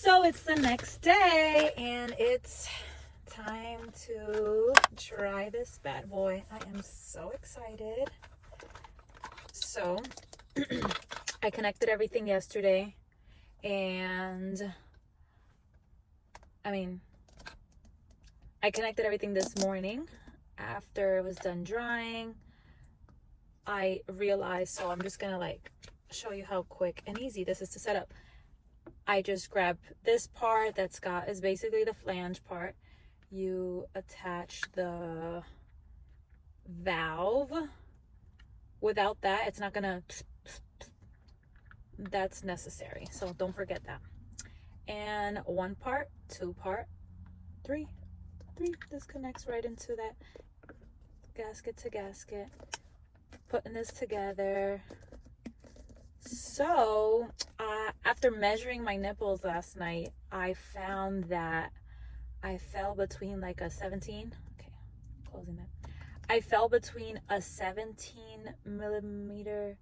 So it's the next day and it's time to try this bad boy. I am so excited. So I connected everything yesterday and I connected everything this morning after it was done drying. I realized, so I'm just gonna like show you how quick and easy this is to set up. I just grab this part is basically the flange part. You attach the valve. Without that, it's not gonna, that's necessary. So don't forget that. And one part, two part, three. This connects right into that gasket to gasket. Putting this together. So after measuring my nipples last night, I found that I fell between like a 17, okay, closing that. I fell between a 17 millimeter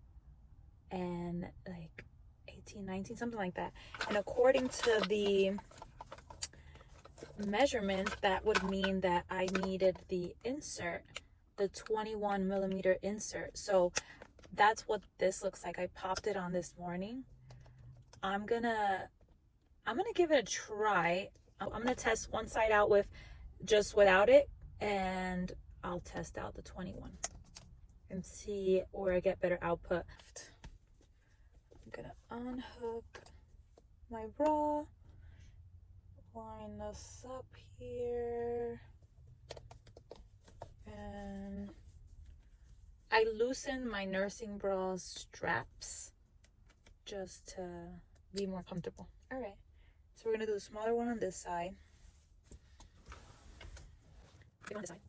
and like 18, 19, something like that. And according to the measurement, that would mean that I needed the insert, the 21 millimeter insert. So that's what this looks like. I popped it on this morning. I'm gonna give it a try. I'm gonna test one side out without it, and I'll test out the 21 and see where I get better output. I'm gonna unhook my bra, line this up here, and I loosened my nursing bra straps just to be more comfortable. All right, so we're gonna do the smaller one on this side. Big on this side.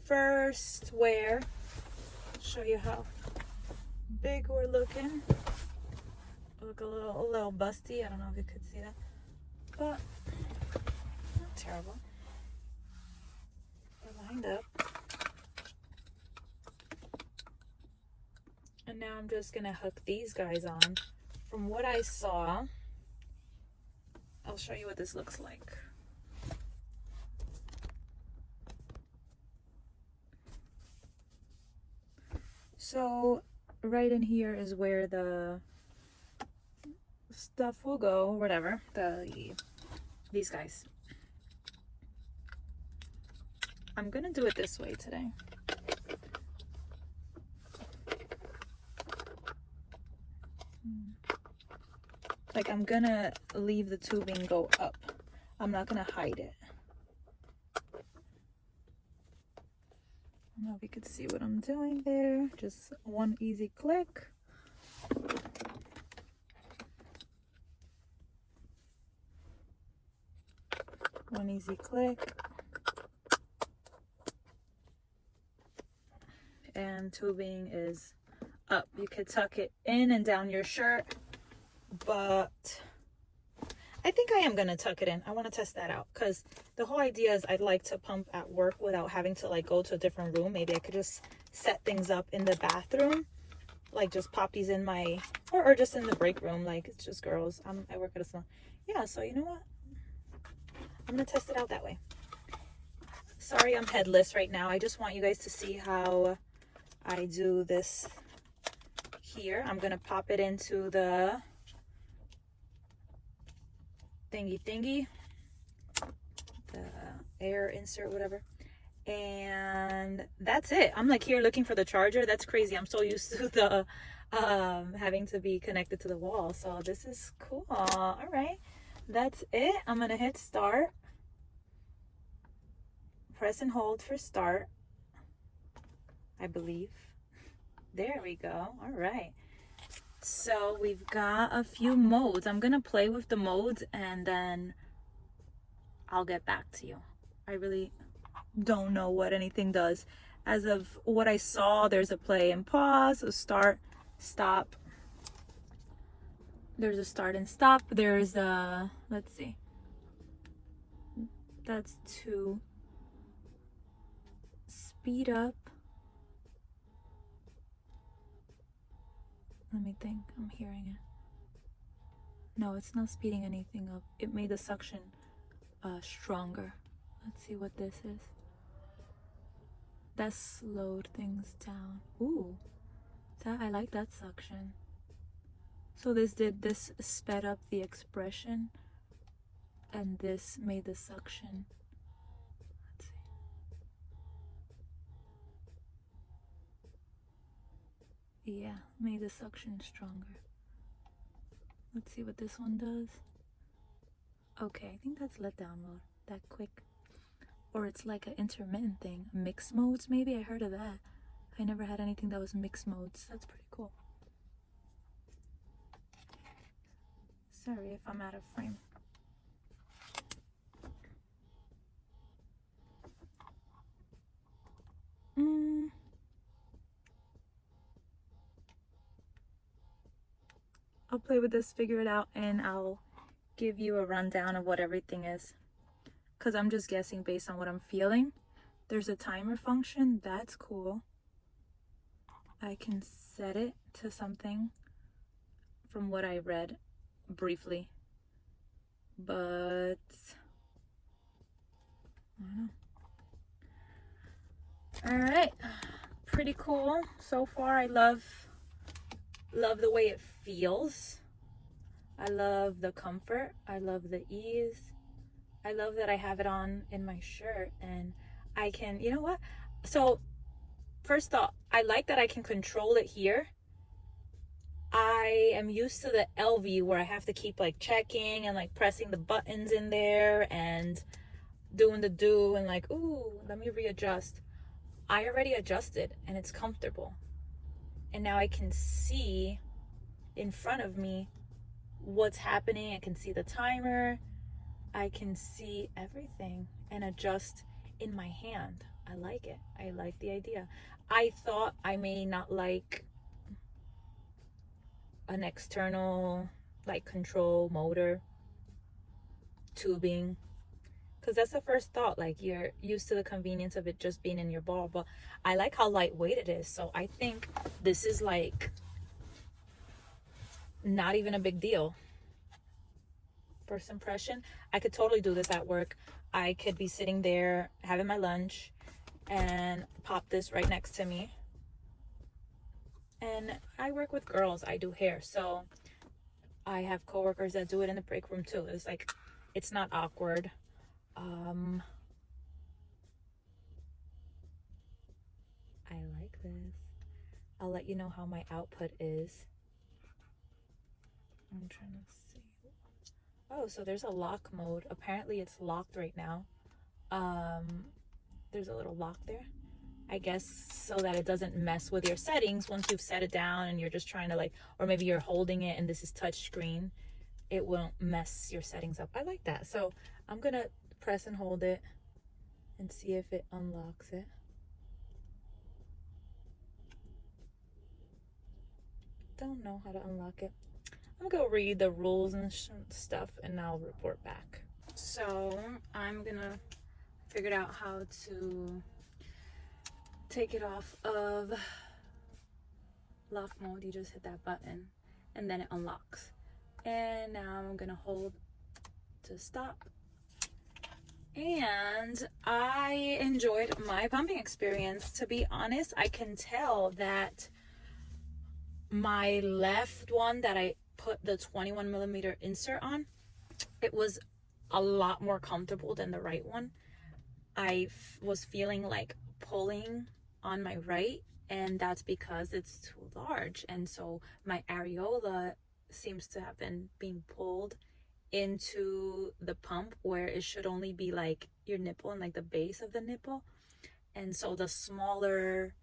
First wear, show you how big we're looking. Look a little busty. I don't know if you could see that, but not terrible. We're lined up. And now I'm just gonna hook these guys on. From what I saw, I'll show you what this looks like. So right in here is where the stuff will go, whatever, these guys. I'm gonna do it this way today. Like, I'm gonna leave the tubing go up. I'm not gonna hide it. I don't know if you could see what I'm doing there. Just one easy click. One easy click. And tubing is up. You could tuck it in and down your shirt, but I think I am gonna tuck it in. I want to test that out because the whole idea is I'd like to pump at work without having to like go to a different room. Maybe I could just set things up in the bathroom, like just pop these in my, or just in the break room, like it's just girls. I work at a salon. Yeah, so you know what? I'm gonna test it out that way. Sorry, I'm headless right now. I just want you guys to see how I do this here. I'm gonna pop it into the thingy, the air insert, whatever, and that's it. I'm like here looking for the charger. That's crazy. I'm so used to the having to be connected to the wall, so this is cool. All right, that's it. I'm gonna hit start, press and hold for start, I believe. There we go. All right, so we've got a few modes. I'm gonna play with the modes and then I'll get back to you. I really don't know what anything does. As of what I saw, there's a play and pause, a start, stop. There's a start and stop. There's a, let's see, that's to speed up. Let me think. I'm hearing it. No, it's not speeding anything up. It made the suction stronger. Let's see what this is. That slowed things down. Ooh, that I like that suction. So this sped up the expression, and this made the suction. Let's see. Yeah, made the suction stronger. Let's see what this one does. Okay, I think that's letdown mode. That quick. Or it's like an intermittent thing. Mixed modes, maybe? I heard of that. I never had anything that was mixed modes. That's pretty cool. Sorry if I'm out of frame. I'll play with this, figure it out, and I'll give you a rundown of what everything is. Because I'm just guessing based on what I'm feeling. There's a timer function. That's cool. I can set it to something from what I read briefly. But I don't know. Alright. Pretty cool so far. I love the way it feels. I love the comfort. I love the ease. I love that I have it on in my shirt and I can, you know what? So first thought, I like that I can control it here. I am used to the Elvie where I have to keep like checking and like pressing the buttons in there and doing the do and like, ooh, let me readjust. I already adjusted and it's comfortable. And now I can see in front of me what's happening. I can see the timer. I can see everything and adjust in my hand. I like it. I like the idea. I thought I may not like an external like control motor tubing, because that's the first thought, like you're used to the convenience of it just being in your ball. But I like how lightweight it is, so I think this is like not even a big deal. First impression, I could totally do this at work. I could be sitting there having my lunch and pop this right next to me. And I work with girls, I do hair, so I have coworkers that do it in the break room too. It's like, it's not awkward. I like this. I'll let you know how my output is. I'm trying to see. Oh, so there's a lock mode. Apparently it's locked right now. There's a little lock there, I guess, so that it doesn't mess with your settings once you've set it down and you're just trying to like, or maybe you're holding it and this is touch screen, it won't mess your settings up. I like that. So I'm gonna press and hold it and see if it unlocks it. Don't know how to unlock it. I'm gonna go read the rules and stuff and I'll report back. So I'm gonna figure out how to take it off of lock mode. You just hit that button and then it unlocks. And now I'm gonna hold to stop. And I enjoyed my pumping experience. To be honest, I can tell that my left one that I put the 21mm insert on, it was a lot more comfortable than the right one. I was feeling like pulling on my right, and that's because it's too large, and so my areola seems to have been being pulled into the pump where it should only be like your nipple and like the base of the nipple. And so the smaller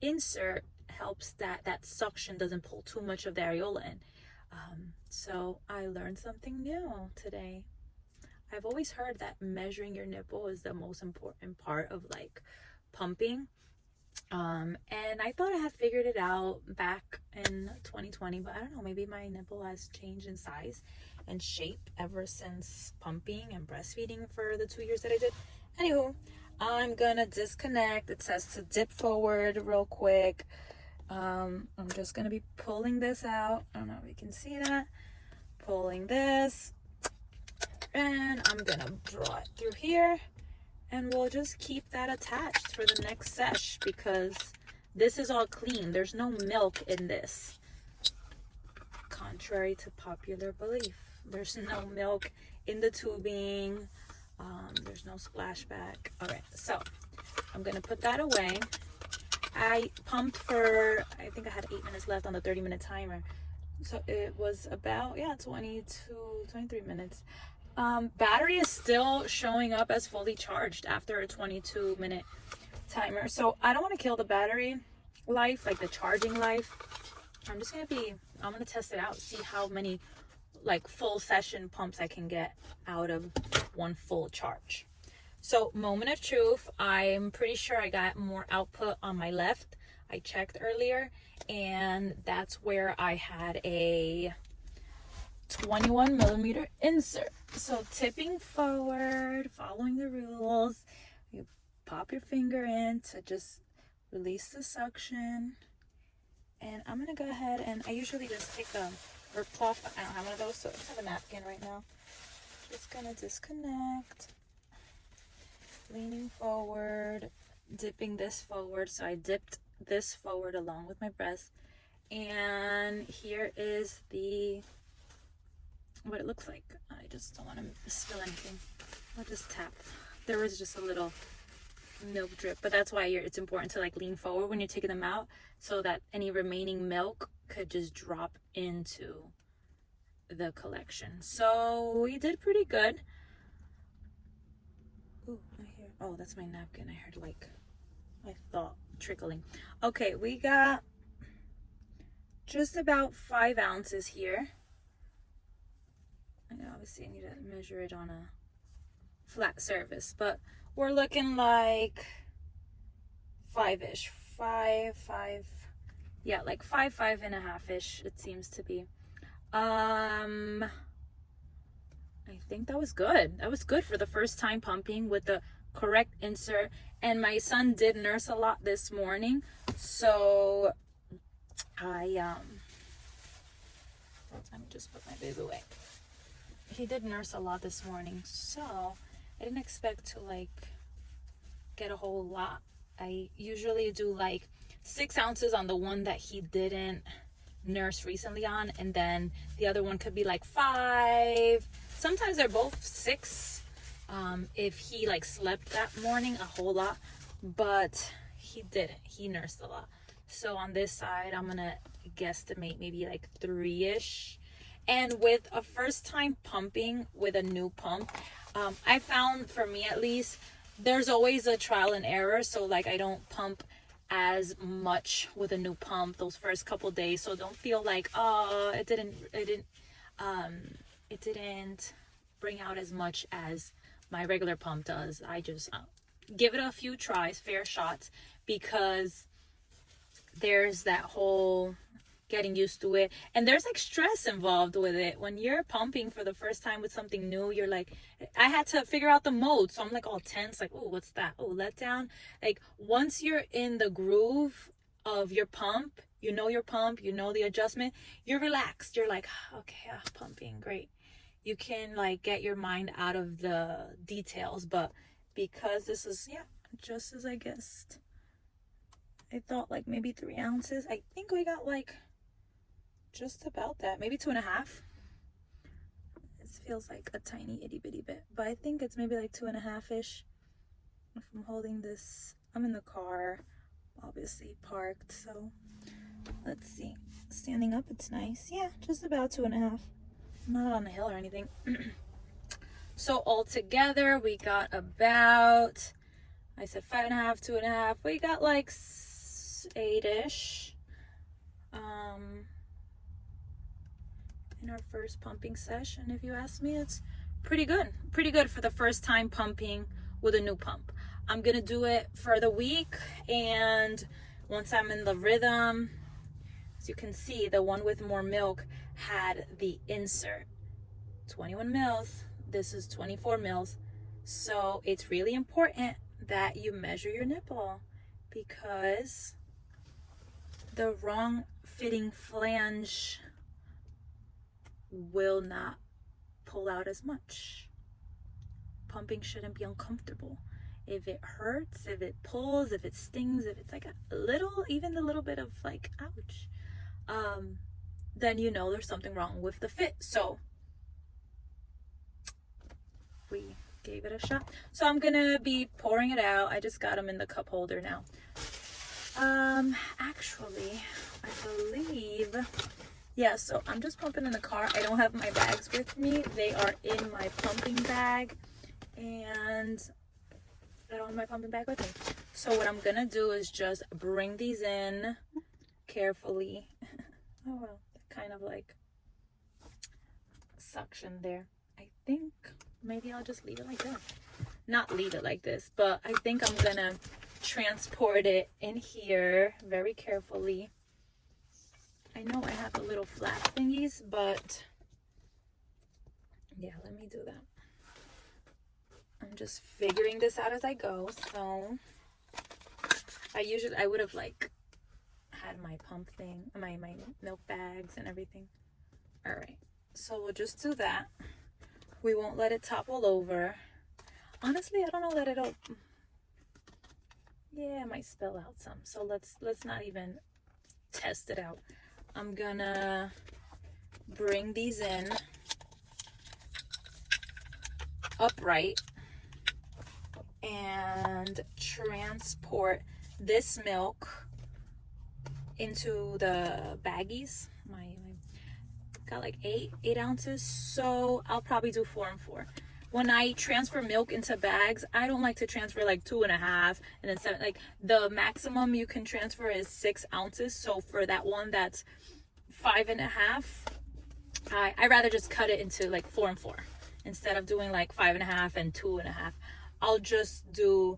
insert helps that suction doesn't pull too much of the areola in. So I learned something new today. I've always heard that measuring your nipple is the most important part of like pumping. And I thought I had figured it out back in 2020, but I don't know, maybe my nipple has changed in size and shape ever since pumping and breastfeeding for the 2 years that I did. Anywho, I'm gonna disconnect. It says to dip forward real quick I'm just gonna be pulling this out. I don't know if you can see that. Pulling this, and I'm gonna draw it through here, and we'll just keep that attached for the next sesh because this is all clean. There's no milk in this. Contrary to popular belief, there's no milk in the tubing. There's no splashback. All right, so I'm gonna put that away. I pumped for, I think I had 8 minutes left on the 30-minute timer. So it was about, yeah, 23 minutes. Battery is still showing up as fully charged after a 22-minute timer. So I don't want to kill the battery life, like the charging life. I'm gonna test it out, see how many like full session pumps I can get out of one full charge. So moment of truth, I'm pretty sure I got more output on my left. I checked earlier, and that's where I had a 21mm insert. So tipping forward, following the rules, you pop your finger in to just release the suction. And I'm gonna go ahead, and I usually just take a cloth. I don't have one of those, so I just have a napkin right now. Just gonna disconnect, leaning forward, dipping this forward. So I dipped this forward along with my breast, and here is what it looks like. I just don't want to spill anything. I'll just tap. There was just a little milk drip, but that's why it's important to like lean forward when you're taking them out, so that any remaining milk could just drop into the collection. So we did pretty good. Ooh, I hear, oh, that's my napkin. I heard like, I thought trickling. Okay, we got just about 5 ounces here. I know obviously I need to measure it on a flat surface, but we're looking like 5-ish, yeah, like 5.5-ish it seems to be. I think that was good. That was good for the first time pumping with the correct insert. And my son did nurse a lot this morning, so let me just put my baby away. He did nurse a lot this morning, so I didn't expect to like get a whole lot. I usually do like 6 ounces on the one that he didn't nurse recently on, and then the other one could be like 5. Sometimes they're both 6 if he like slept that morning a whole lot, but he didn't. He nursed a lot. So on this side, I'm gonna guesstimate maybe like 3-ish. And with a first time pumping with a new pump, I found, for me at least, there's always a trial and error. So like I don't pump as much with a new pump those first couple days. So don't feel like, oh, it didn't bring out as much as my regular pump does. I just give it a few tries, fair shots, because there's that whole getting used to it, and there's like stress involved with it. When you're pumping for the first time with something new, you're like, I had to figure out the mode, so I'm like all tense, like, oh, what's that? Oh, let down. Like once you're in the groove of your pump, you know your pump, you know the adjustment, you're relaxed. You're like, okay, pumping, great. You can like get your mind out of the details. But because this is, yeah, just as I guessed, I thought like maybe 3 ounces. I think we got like just about that, maybe 2.5. It feels like a tiny itty bitty bit, but I think it's maybe like 2.5-ish. If I'm holding this, I'm in the car, obviously parked, so let's see. Standing up, it's nice. Yeah, just about 2.5. I'm not on the hill or anything. So altogether, we got about, I said 5.5, 2.5. We got like 8-ish. In our first pumping session, if you ask me, it's pretty good for the first time pumping with a new pump. I'm gonna do it for the week, and once I'm in the rhythm, as you can see, the one with more milk had the insert 21 mils. This is 24 mils. So it's really important that you measure your nipple, because the wrong fitting flange will not pull out as much. Pumping shouldn't be uncomfortable. If it hurts, if it pulls, if it stings, if it's like a little, even a little bit of like ouch, then you know there's something wrong with the fit. So we gave it a shot. So I'm gonna be pouring it out. I just got them in the cup holder now. Actually, I believe, yeah, so I'm just pumping in the car. I don't have my bags with me. They are in my pumping bag, and I don't have my pumping bag with me. So what I'm gonna do is just bring these in carefully. Oh well, kind of like suction there. I think maybe I'll just leave it like this. Not leave it like this, but I think I'm gonna transport it in here very carefully. I know I have the little flap thingies, but yeah, let me do that. I'm just figuring this out as I go. So I would have like had my pump thing, my milk bags and everything. All right, so we'll just do that. We won't let it topple over. Honestly, I don't know that it'll, yeah, it might spill out some. So let's not even test it out. I'm gonna bring these in upright and transport this milk into the baggies. My got like eight ounces, so I'll probably do 4 and 4. When I transfer milk into bags, I don't like to transfer like 2.5 and then 7. Like the maximum you can transfer is 6 ounces. So for that one that's 5.5, I rather just cut it into like 4 and 4 instead of doing like 5.5 and 2.5. I'll just do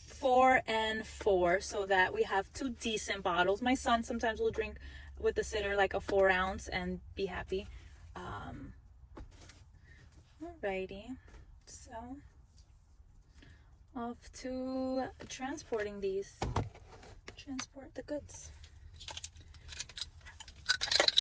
4 and 4 so that we have 2 decent bottles. My son sometimes will drink with the sitter like a 4 ounce and be happy. Alrighty, so off to transporting these. Transport the goods.